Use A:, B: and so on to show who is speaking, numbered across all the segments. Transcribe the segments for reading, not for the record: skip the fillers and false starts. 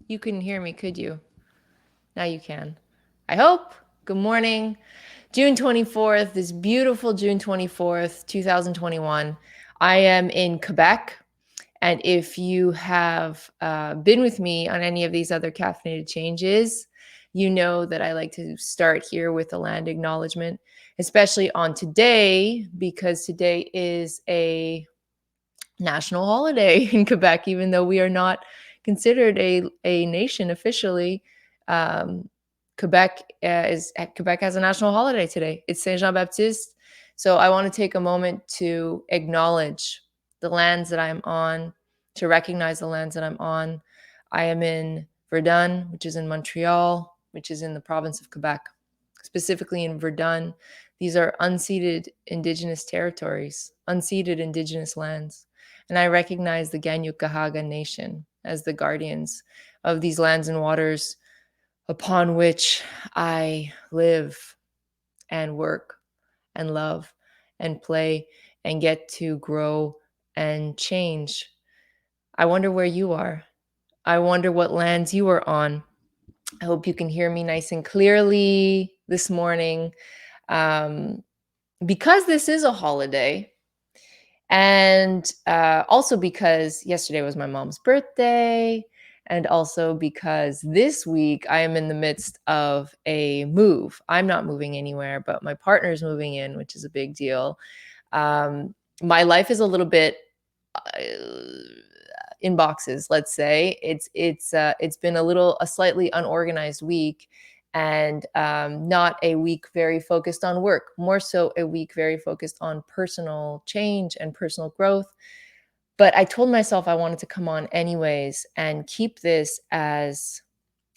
A: You couldn't hear me, could you? Now you can. I hope. Good morning. June 24th, this beautiful June 24th, 2021. I am in Quebec. And if you have been with me on any of these other caffeinated changes, you know that I like to start here with a land acknowledgement, especially on today, because today is a national holiday in Quebec, even though we are not considered a nation officially. Um, Quebec has a national holiday today. It's Saint Jean Baptiste. So I want to take a moment to acknowledge the lands that I'm on, to recognize the lands that I'm on. I am in Verdun, which is in Montreal, which is in the province of Quebec. Specifically in Verdun, these are unceded Indigenous territories, unceded Indigenous lands. And I recognize the Ganyukahaga Nation as the guardians of these lands and waters upon which I live and work and love and play and get to grow and change. I wonder where you are. I wonder what lands you are on. I hope you can hear me nice and clearly this morning. Because this is a holiday, and also because yesterday was my mom's birthday, and also because this week I am in the midst of a move. I'm not moving anywhere, but my partner's moving in, which is a big deal. My life is a little bit uh, in boxes, let's say. It's been a slightly unorganized week, and not a week very focused on work, more so a week very focused on personal change and personal growth. But I told myself I wanted to come on anyways and keep this as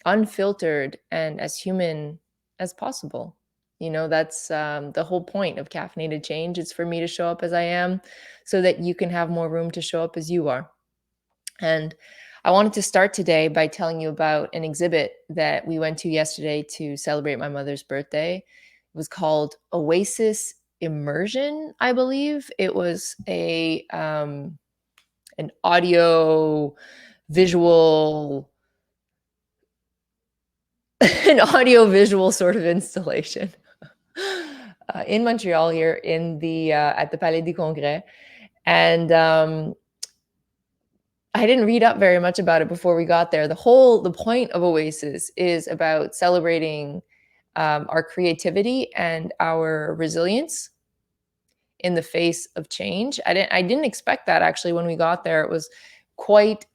A: unfiltered and as human as possible. That's the whole point of caffeinated change. It's for me to show up as I am so that you can have more room to show up as you are. And I wanted to start today by telling you about an exhibit that we went to yesterday to celebrate my mother's birthday. It was called Oasis Immersion, I believe. It was an audio visual an audio visual sort of installation in Montreal here in the at the Palais du Congrès. And I didn't read up very much about it before we got there. The point of Oasis is about celebrating our creativity and our resilience in the face of change. I didn't expect that actually when we got there. It was quite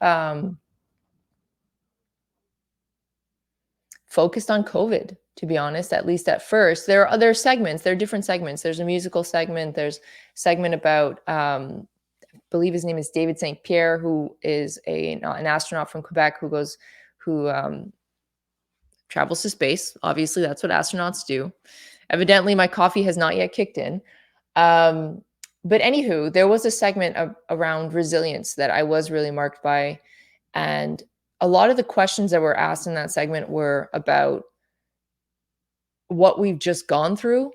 A: focused on COVID, to be honest, at least at first. There are other segments. There are different segments. There's a musical segment. There's a segment about I believe his name is David St. Pierre, who is an astronaut from Quebec who travels to space. Obviously, that's what astronauts do. Evidently, my coffee has not yet kicked in. But anywho, there was a segment around resilience that I was really marked by. And a lot of the questions that were asked in that segment were about what we've just gone through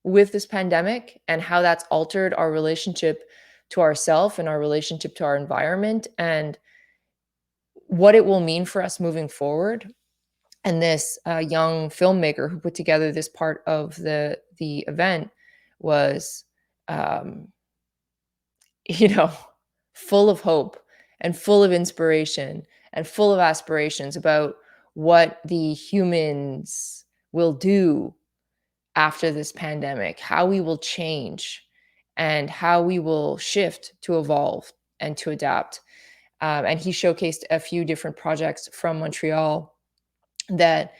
A: with this pandemic and how that's altered our relationship to ourselves and our relationship to our environment, and what it will mean for us moving forward. And this young filmmaker who put together this part of the event was, um, you know, full of hope and full of inspiration and full of aspirations about what the humans will do after this pandemic, how we will change and how we will shift to evolve and to adapt. And he showcased a few different projects from Montreal that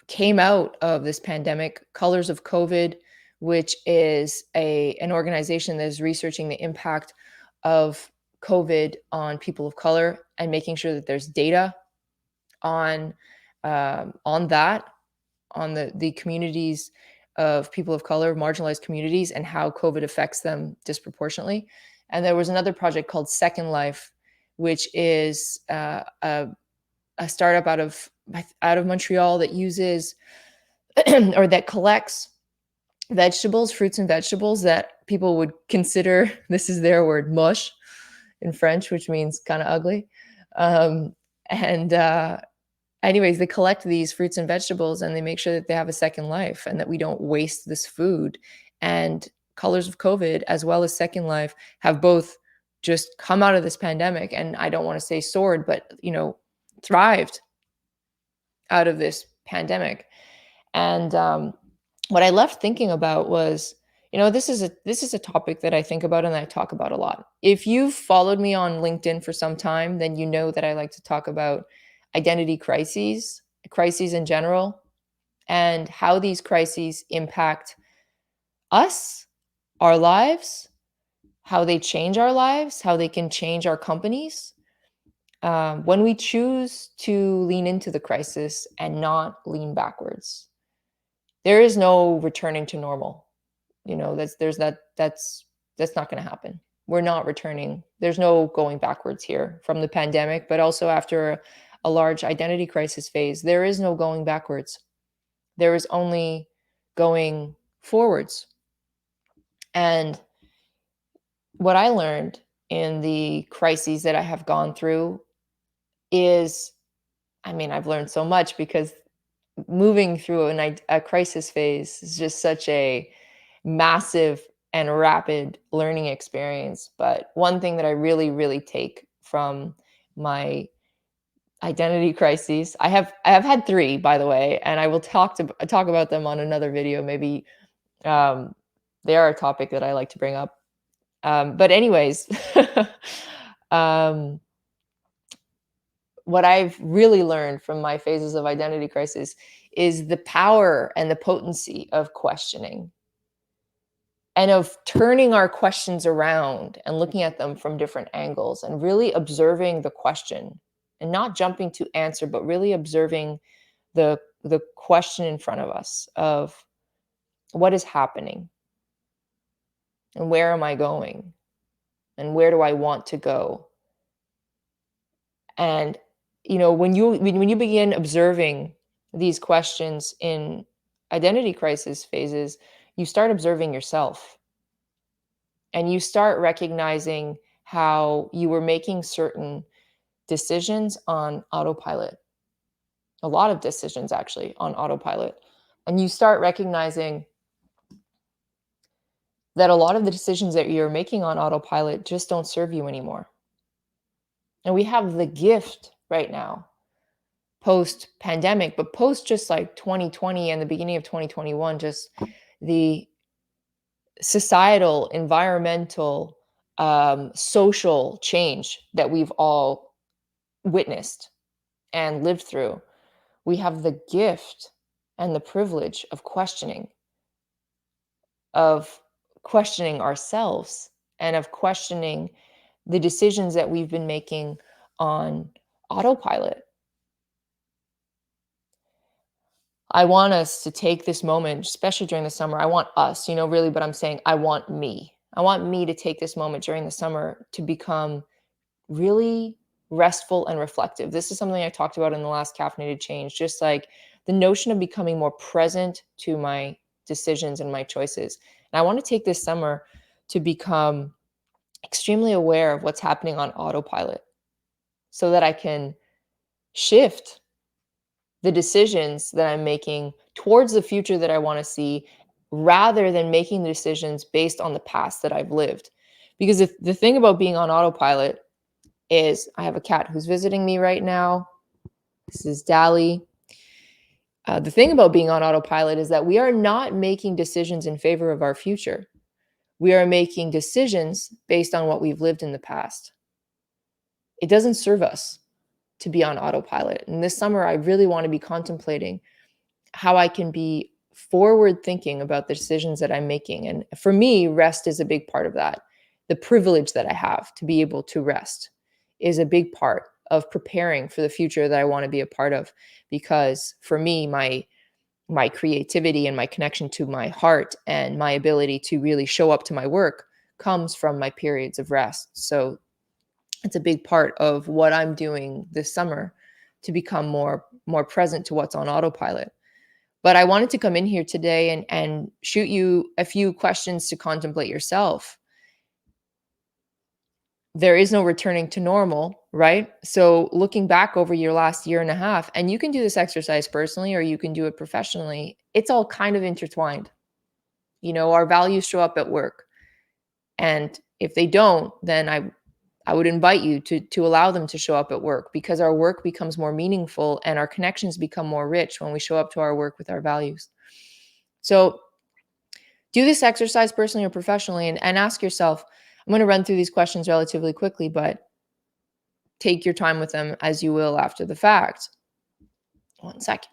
A: came out of this pandemic. Colors of COVID, which is an organization that is researching the impact of COVID on people of color and making sure that there's data on that, on the communities of people of color, marginalized communities, and how COVID affects them disproportionately. And there was another project called Second Life, which is a startup out of Montreal that uses or that collects vegetables, fruits and vegetables that people would consider, this is their word, mush in French, which means kind of ugly. And anyways, they collect these fruits and vegetables and they make sure that they have a second life and that we don't waste this food. And Colors of COVID, as well as Second Life, have both just come out of this pandemic, and I don't want to say soared, but thrived out of this pandemic. And what I left thinking about was, this is a topic that I think about and I talk about a lot. If you've followed me on LinkedIn for some time, then you know that I like to talk about identity crises in general, and how these crises impact us, our lives, how they change our lives, how they can change our companies. When we choose to lean into the crisis and not lean backwards, there is no returning to normal. That's not going to happen. We're not returning. There's no going backwards here from the pandemic, but also after a large identity crisis phase, there is no going backwards. There is only going forwards. And what I learned in the crises that I have gone through is, I've learned so much, because moving through a crisis phase is just such a massive and rapid learning experience. But one thing that I really, really take from my identity crises, I have had three, by the way, and I will talk about them on another video. Maybe they are a topic that I like to bring up. But anyways, um, what I've really learned from my phases of identity crisis is the power and the potency of questioning, and of turning our questions around and looking at them from different angles and really observing the question and not jumping to answer, but really observing the question in front of us of what is happening and where am I going and where do I want to go. And when you begin observing these questions in identity crisis phases, you start observing yourself, and you start recognizing how you were making certain decisions on autopilot, a lot of decisions actually on autopilot. And you start recognizing that a lot of the decisions that you're making on autopilot just don't serve you anymore. And we have the gift right now, post pandemic, but post just like 2020 and the beginning of 2021, just the societal, environmental, social change that we've all witnessed and lived through. We have the gift and the privilege of questioning ourselves, and of questioning the decisions that we've been making on autopilot. I want us to take this moment, especially during the summer. I want us, really, but I'm saying I want me. I want me to take this moment during the summer to become really restful and reflective. This is something I talked about in the last Caffeinated Change, just like the notion of becoming more present to my decisions and my choices. And I want to take this summer to become extremely aware of what's happening on autopilot so that I can shift the decisions that I'm making towards the future that I want to see, rather than making the decisions based on the past that I've lived. Because if the thing about being on autopilot is, I have a cat who's visiting me right now. This is Dally. The thing about being on autopilot is that we are not making decisions in favor of our future. We are making decisions based on what we've lived in the past. It doesn't serve us to be on autopilot. And this summer, I really want to be contemplating how I can be forward thinking about the decisions that I'm making. And for me, rest is a big part of that. The privilege that I have to be able to rest is a big part of preparing for the future that I want to be a part of. Because for me, my creativity and my connection to my heart and my ability to really show up to my work comes from my periods of rest. So it's a big part of what I'm doing this summer to become more present to what's on autopilot. But I wanted to come in here today and shoot you a few questions to contemplate yourself. there is no returning to normal, right? So looking back over your last year and a half, and you can do this exercise personally or you can do it professionally, it's all kind of intertwined. Our values show up at work. And if they don't, then I would invite you to allow them to show up at work, because our work becomes more meaningful and our connections become more rich when we show up to our work with our values. So do this exercise personally or professionally, and ask yourself. I'm going to run through these questions relatively quickly, but take your time with them as you will after the fact. 1 second.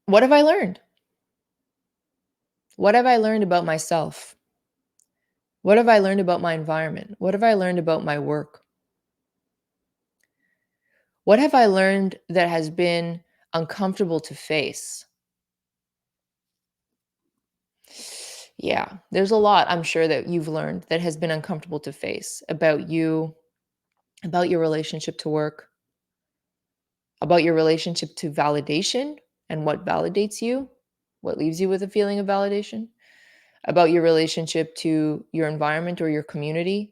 A: What have I learned? What have I learned about myself? What have I learned about my environment? What have I learned about my work? What have I learned that has been uncomfortable to face? Yeah, there's a lot, I'm sure, that you've learned that has been uncomfortable to face about you, about your relationship to work, about your relationship to validation and what validates you, what leaves you with a feeling of validation, about your relationship to your environment or your community,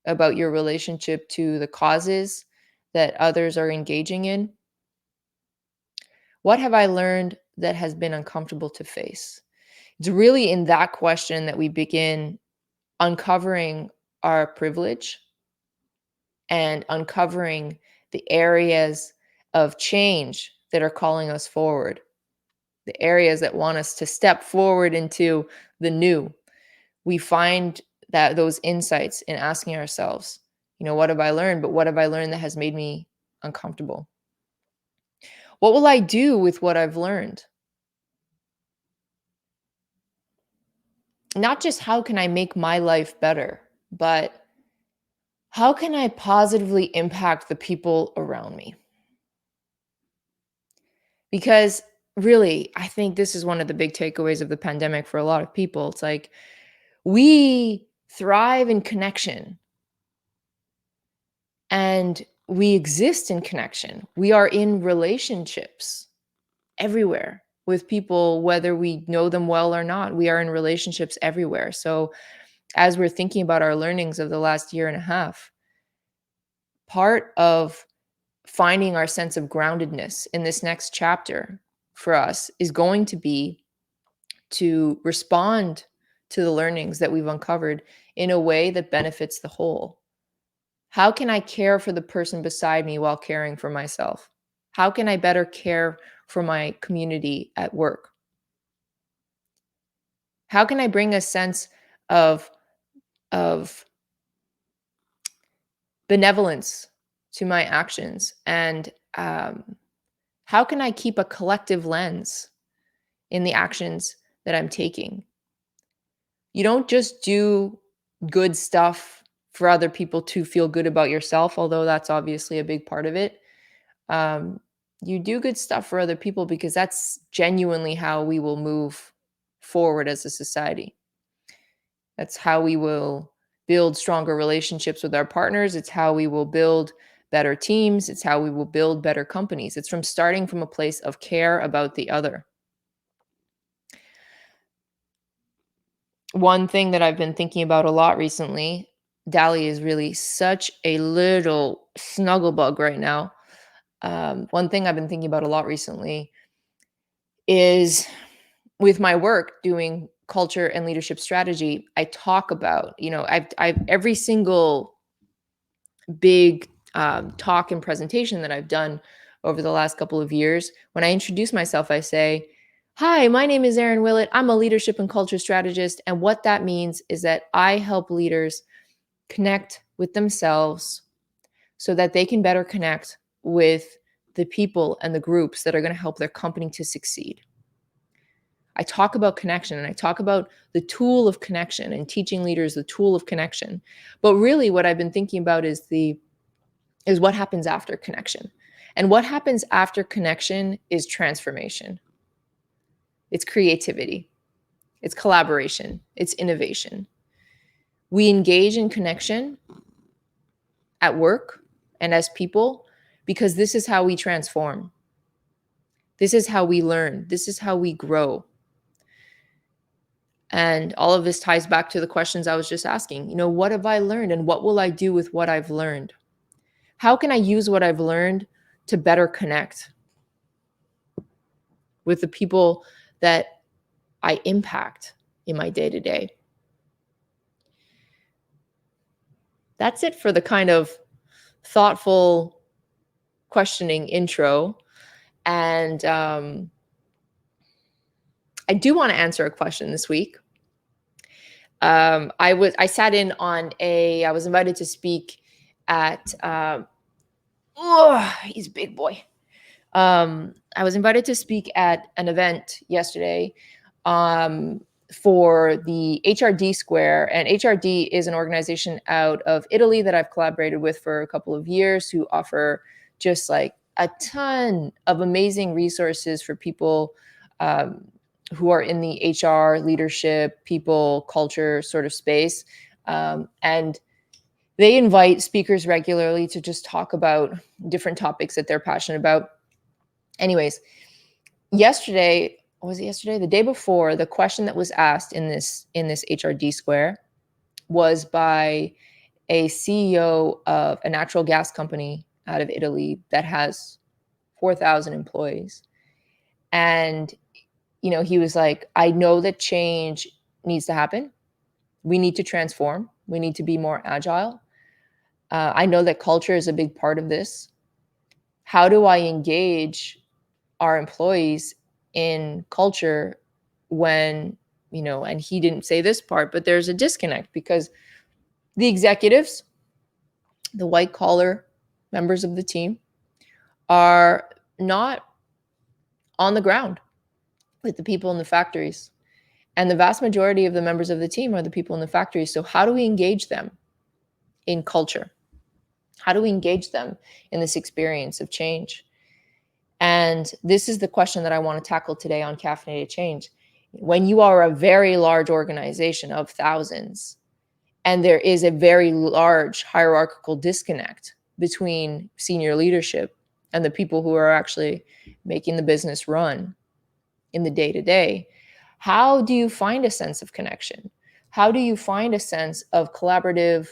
A: about your relationship to the causes that others are engaging in. What have I learned that has been uncomfortable to face? It's really in that question that we begin uncovering our privilege and uncovering the areas of change that are calling us forward, the areas that want us to step forward into the new. We find that those insights in asking ourselves, what have I learned? But what have I learned that has made me uncomfortable? What will I do with what I've learned? Not just how can I make my life better, but how can I positively impact the people around me? Because really, I think this is one of the big takeaways of the pandemic for a lot of people. It's like we thrive in connection and we exist in connection. We are in relationships everywhere with people, whether we know them well or not. We are in relationships everywhere. So, as we're thinking about our learnings of the last year and a half, part of finding our sense of groundedness in this next chapter for us is going to be to respond to the learnings that we've uncovered in a way that benefits the whole. How can I care for the person beside me while caring for myself? How can I better care for my community at work? How can I bring a sense of of benevolence to my actions? And how can I keep a collective lens in the actions that I'm taking? You don't just do good stuff for other people to feel good about yourself, although that's obviously a big part of it. Um, you do good stuff for other people because that's genuinely how we will move forward as a society. That's how we will build stronger relationships with our partners. It's how we will build better teams. It's how we will build better companies. It's from starting from a place of care about the other. One thing that I've been thinking about a lot recently, Dali is really such a little snuggle bug right now. One thing I've been thinking about a lot recently is with my work doing culture and leadership strategy. I talk about, I've every single big talk and presentation that I've done over the last couple of years, when I introduce myself, I say, "Hi, my name is Erin Willett. I'm a leadership and culture strategist." And what that means is that I help leaders connect with themselves so that they can better connect with the people and the groups that are going to help their company to succeed. I talk about connection and I talk about the tool of connection and teaching leaders the tool of connection. But really what I've been thinking about is what happens after connection. And what happens after connection is transformation. It's creativity. It's collaboration. It's innovation. We engage in connection at work and as people because this is how we transform. This is how we learn. This is how we grow. And all of this ties back to the questions I was just asking. What have I learned and what will I do with what I've learned? How can I use what I've learned to better connect with the people that I impact in my day to day? That's it for the kind of thoughtful, questioning intro. And I do want to answer a question this week. I sat in on I was invited to speak at, he's a big boy. I was invited to speak at an event yesterday for the HRD Square. And HRD is an organization out of Italy that I've collaborated with for a couple of years, who offer just like a ton of amazing resources for people who are in the HR, leadership, people, culture sort of space. And they invite speakers regularly to just talk about different topics that they're passionate about. Anyways, yesterday, was it yesterday? The day before, the question that was asked in this HRD Square was by a CEO of a natural gas company out of Italy that has 4,000 employees. And, he was like, I know that change needs to happen. We need to transform. We need to be more agile. I know that culture is a big part of this. How do I engage our employees in culture when, and he didn't say this part, but there's a disconnect because the executives, the white collar members of the team, are not on the ground with the people in the factories. And the vast majority of the members of the team are the people in the factories. So how do we engage them in culture? How do we engage them in this experience of change? And this is the question that I want to tackle today on Caffeinated Change. When you are a very large organization of thousands, and there is a very large hierarchical disconnect between senior leadership and the people who are actually making the business run in the day-to-day, how do you find a sense of connection? How do you find a sense of collaborative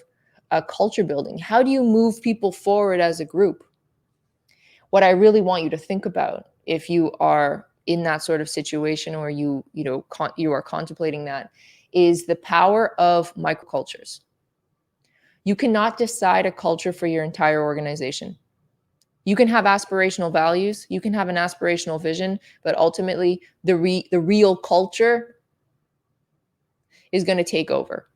A: culture building? How do you move people forward as a group? What I really want you to think about, if you are in that sort of situation, or you are contemplating that, is the power of microcultures. You cannot decide a culture for your entire organization. You can have aspirational values, you can have an aspirational vision, but ultimately the real culture is going to take over.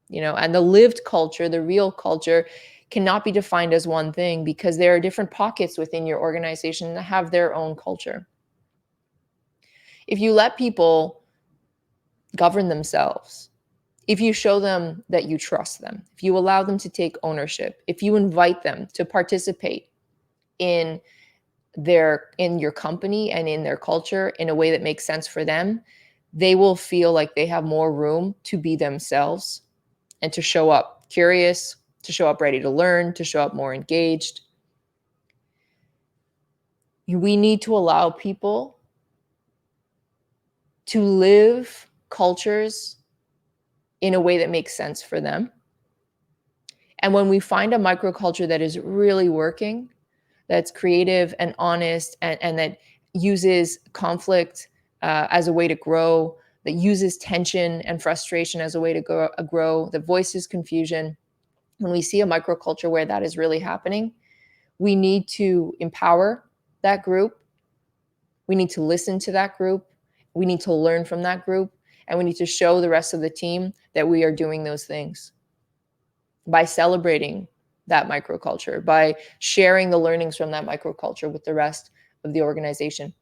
A: And the lived culture, the real culture, cannot be defined as one thing, because there are different pockets within your organization that have their own culture. If you let people govern themselves, if you show them that you trust them, if you allow them to take ownership, if you invite them to participate in your company and in their culture in a way that makes sense for them, they will feel like they have more room to be themselves and to show up curious, to show up ready to learn, to show up more engaged. We need to allow people to live cultures in a way that makes sense for them. And when we find a microculture that is really working, that's creative and honest, and that uses conflict as a way to grow, that uses tension and frustration as a way to grow, that voices confusion, when we see a microculture where that is really happening, we need to empower that group. We need to listen to that group. We need to learn from that group. And we need to show the rest of the team that we are doing those things by celebrating that microculture, by sharing the learnings from that microculture with the rest of the organization.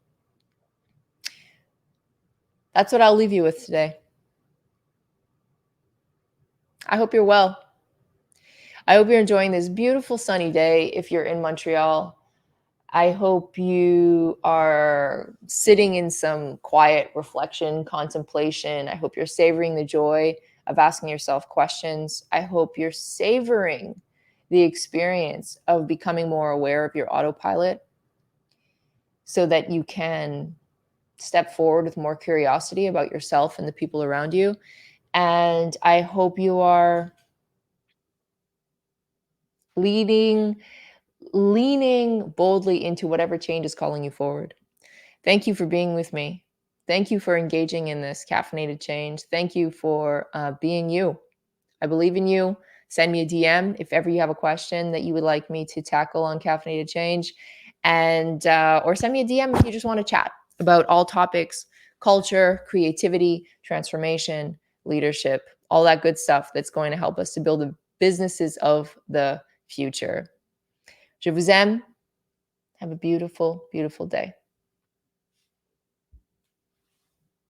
A: That's what I'll leave you with today. I hope you're well. I hope you're enjoying this beautiful sunny day if you're in Montreal. I hope you are sitting in some quiet reflection, contemplation. I hope you're savoring the joy of asking yourself questions. I hope you're savoring the experience of becoming more aware of your autopilot. so that you can step forward with more curiosity about yourself and the people around you. And I hope you are leading leaning boldly into whatever change is calling you forward. Thank you for being with me. Thank you for engaging in this caffeinated change. Thank you for being you. I believe in you. Send me a DM if ever you have a question that you would like me to tackle on caffeinated change, and or send me a DM if you just want to chat about all topics: culture, creativity, transformation, leadership, all that good stuff that's going to help us to build the businesses of the future. Je vous aime. Have a beautiful, beautiful day.